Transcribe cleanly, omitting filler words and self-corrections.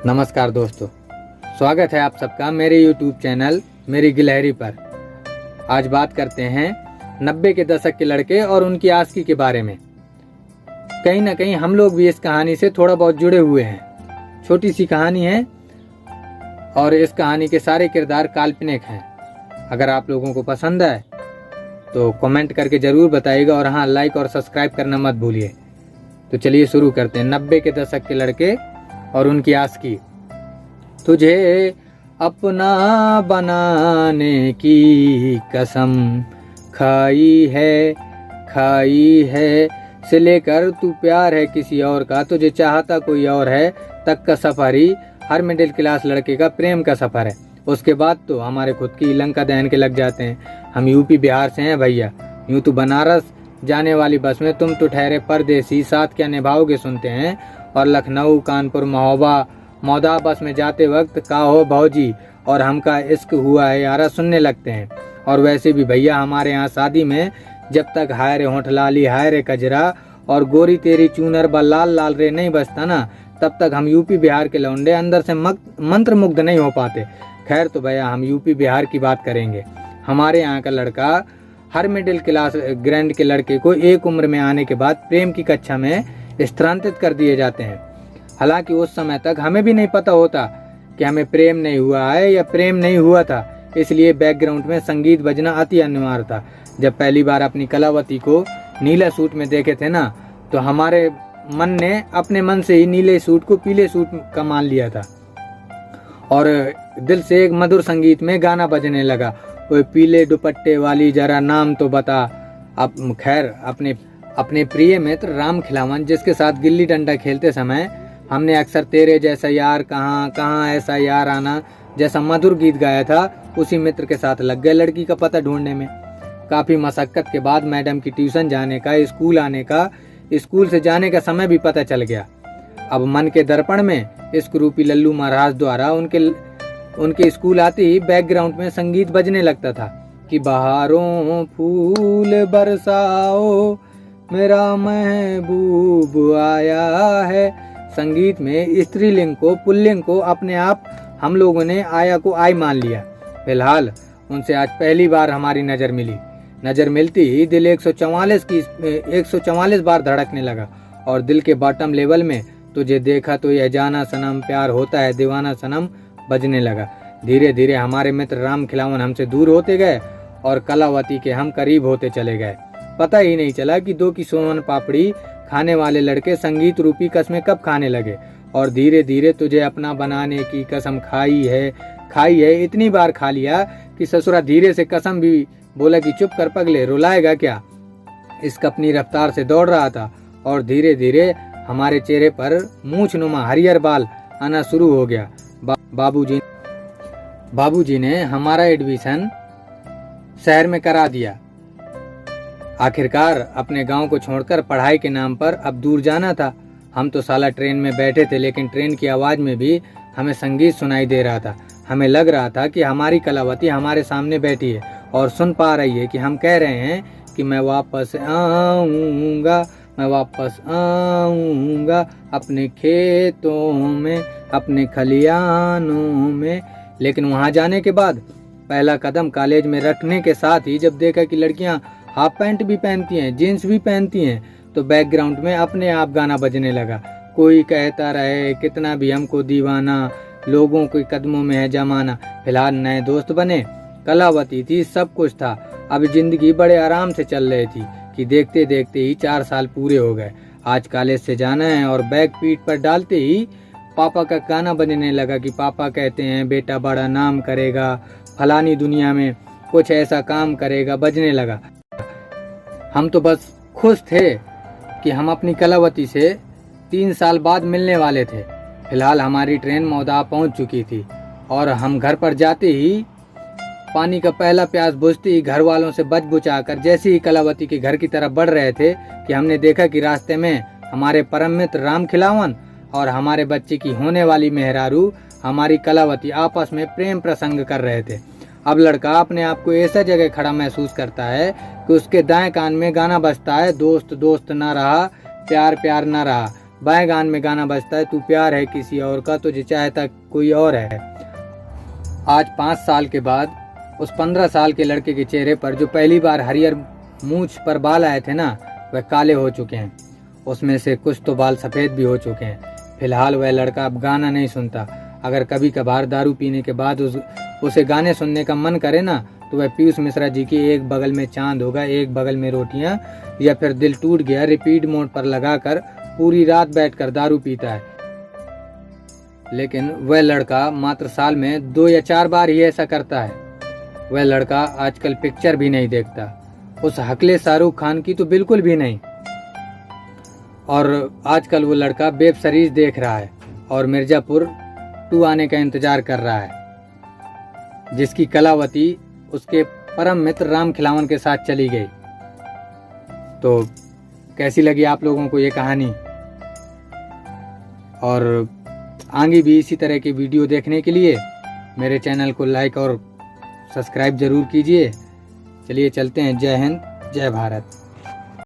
नमस्कार दोस्तों, स्वागत है आप सबका मेरे YouTube चैनल मेरी गिलहरी पर। आज बात करते हैं 90 के दशक के लड़के और उनकी आशिकी के बारे में। कहीं ना कहीं हम लोग भी इस कहानी से थोड़ा बहुत जुड़े हुए हैं। छोटी सी कहानी है और इस कहानी के सारे किरदार काल्पनिक हैं। अगर आप लोगों को पसंद आए तो कमेंट करके ज़रूर बताइएगा और हाँ, लाइक और सब्सक्राइब करना मत भूलिए। तो चलिए शुरू करते हैं। 90 के दशक के लड़के और उनकी आशिकी। तुझे अपना बनाने की कसम खाई है से लेकर तू प्यार है किसी और का, तुझे चाहता कोई और है तक का सफर ही हर मिडिल क्लास लड़के का प्रेम का सफर है। उसके बाद तो हमारे खुद की लंका दहन के लग जाते हैं। हम यूपी बिहार से हैं भैया, यूं तो बनारस जाने वाली बस में तुम तो ठहरे परदेसी, साथ क्या निभाओगे सुनते हैं। और लखनऊ कानपुर मौदा बस में जाते वक्त का हो भौजी और हमका इश्क हुआ है यारा सुनने लगते हैं। और वैसे भी भैया हमारे यहाँ शादी में जब तक हाय रे होंठ लाली हाय रे कजरा और गोरी तेरी चूनर ब लाल लाल रे नहीं बसता ना, तब तक हम यूपी बिहार के लौंडे अंदर से मंत्र मुग्ध नहीं हो पाते। खैर तो भैया हम यूपी बिहार की बात करेंगे। हमारे यहाँ का लड़का हर मिडिल क्लास ग्रैंड के लड़के को एक उम्र में आने के बाद प्रेम की कक्षा में स्थानांतरित कर दिए जाते हैं। हालांकि उस समय तक हमें भी नहीं पता होता कि हमें प्रेम नहीं हुआ है या प्रेम नहीं हुआ था, इसलिए बैकग्राउंड में संगीत बजना अति अनिवार्य था। जब पहली बार अपनी कलावती को नीला सूट में देखे थे ना, तो हमारे मन ने अपने मन से ही नीले सूट को पीले सूट का मान लिया था और दिल से एक मधुर संगीत में गाना बजने लगा, वो पीले दुपट्टे वाली जरा नाम तो बता। अब खैर अपने प्रिय मित्र राम खिलावन जिसके साथ गिल्ली डंडा खेलते समय हमने अक्सर तेरे जैसा यार कहाँ ऐसा यार आना जैसा मधुर गीत गाया था, उसी मित्र के साथ लग गए लड़की का पता ढूंढने में। काफी मशक्कत के बाद मैडम की ट्यूशन जाने का, स्कूल आने का, स्कूल से जाने का समय भी पता चल गया। अब मन के दर्पण में इश्क रूपी लल्लू महाराज द्वारा उनके स्कूल आते ही बैकग्राउंड में संगीत बजने लगता था कि बहारों फूल बरसाओ मेरा महबूब आया है। संगीत में स्त्रीलिंग को पुल्लिंग को अपने आप हम लोगों ने आया को आई मान लिया। फिलहाल उनसे आज पहली बार हमारी नजर मिली। नजर मिलती ही दिल 144 बार धड़कने लगा और दिल के बॉटम लेवल में तुझे देखा तो यह जाना सनम प्यार होता है दीवाना सनम बजने लगा। धीरे धीरे हमारे मित्र राम खिलावन हमसे दूर होते गए और कलावती के हम करीब होते चले गए। पता ही नहीं चला कि दो की सोन पापड़ी खाने वाले लड़के संगीत रूपी कसमें कब खाने लगे। और धीरे धीरे तुझे अपना बनाने की कसम खाई है इतनी बार खा लिया कि ससुरा धीरे से कसम भी बोला कि चुप कर पगले, रुलाएगा क्या। इसका अपनी रफ्तार से दौड़ रहा था और धीरे धीरे हमारे चेहरे पर मूंछ नुमा हरियर बाल आना शुरू हो गया। बाबूजी ने हमारा एडमिशन शहर में करा दिया। आखिरकार अपने गांव को छोड़कर पढ़ाई के नाम पर अब दूर जाना था। हम तो साला ट्रेन में बैठे थे, लेकिन ट्रेन की आवाज में भी हमें संगीत सुनाई दे रहा था। हमें लग रहा था कि हमारी कलावती हमारे सामने बैठी है और सुन पा रही है कि हम कह रहे हैं कि मैं वापस आऊंगा अपने खेतों में अपने खलियानों में। लेकिन वहां जाने के बाद पहला कदम कॉलेज में रखने के साथ ही जब देखा कि लड़कियां हाफ पैंट भी पहनती हैं, जीन्स भी पहनती हैं, तो बैकग्राउंड में अपने आप गाना बजने लगा। कोई कहता रहे कितना भी हमको दीवाना, लोगों के कदमों में है जमाना। फिलहाल नए दोस्त बने, कलावती थी, सब कुछ था। अब जिंदगी बड़े आराम से चल रही थी कि देखते देखते ही 4 साल पूरे हो गए। आज कॉलेज से जाना है और बैग पीठ पर डालते ही पापा का गाना बजने लगा कि पापा कहते हैं बेटा बड़ा नाम करेगा, फलानी दुनिया में कुछ ऐसा काम करेगा, बजने लगा। हम तो बस खुश थे कि हम अपनी कलावती से 3 साल बाद मिलने वाले थे। फिलहाल हमारी ट्रेन मौदा पहुंच चुकी थी और हम घर पर जाते ही पानी का पहला प्यास बुझते ही घर वालों से बच बुचाकर जैसे ही कलावती के घर की तरफ बढ़ रहे थे कि हमने देखा कि रास्ते में हमारे परम मित्र राम खिलावन और हमारे बच्चे की होने वाली मेहरारू हमारी कलावती आपस में प्रेम प्रसंग कर रहे थे। अब लड़का अपने आप को ऐसा जगह खड़ा महसूस करता है कि उसके दाएं कान में गाना बजता है, दोस्त दोस्त ना रहा, प्यार प्यार ना रहा। बाएं कान में गाना बजता है, तू प्यार है किसी और का तुझे चाहता कोई और है। आज 5 साल के बाद उस 15 साल के लड़के के चेहरे पर जो पहली बार हरियर मूंछ पर बाल आए थे ना, वह काले हो चुके हैं। उसमें से कुछ तो बाल सफ़ेद भी हो चुके हैं। फिलहाल वह लड़का अब गाना नहीं सुनता। अगर कभी कभार दारू पीने के बाद उसे गाने सुनने का मन करे ना, तो वह पीयूष मिश्रा जी की एक बगल में चांद होगा, एक बगल में रोटियां, या फिर दिल टूट गया रिपीट मोड पर लगाकर पूरी रात बैठकर दारू पीता है। लेकिन वह लड़का मात्र साल में 2 या 4 बार ही ऐसा करता है। वह लड़का आजकल पिक्चर भी नहीं देखता, उस हकले शाहरुख खान की तो बिल्कुल भी नहीं। और आजकल वो लड़का वेब सीरीज देख रहा है और मिर्जापुर 2 आने का इंतजार कर रहा है, जिसकी कलावती उसके परम मित्र राम खिलावन के साथ चली गई। तो कैसी लगी आप लोगों को ये कहानी? और आगे भी इसी तरह की वीडियो देखने के लिए मेरे चैनल को लाइक और सब्सक्राइब जरूर कीजिए। चलिए चलते हैं। जय हिंद, जय भारत।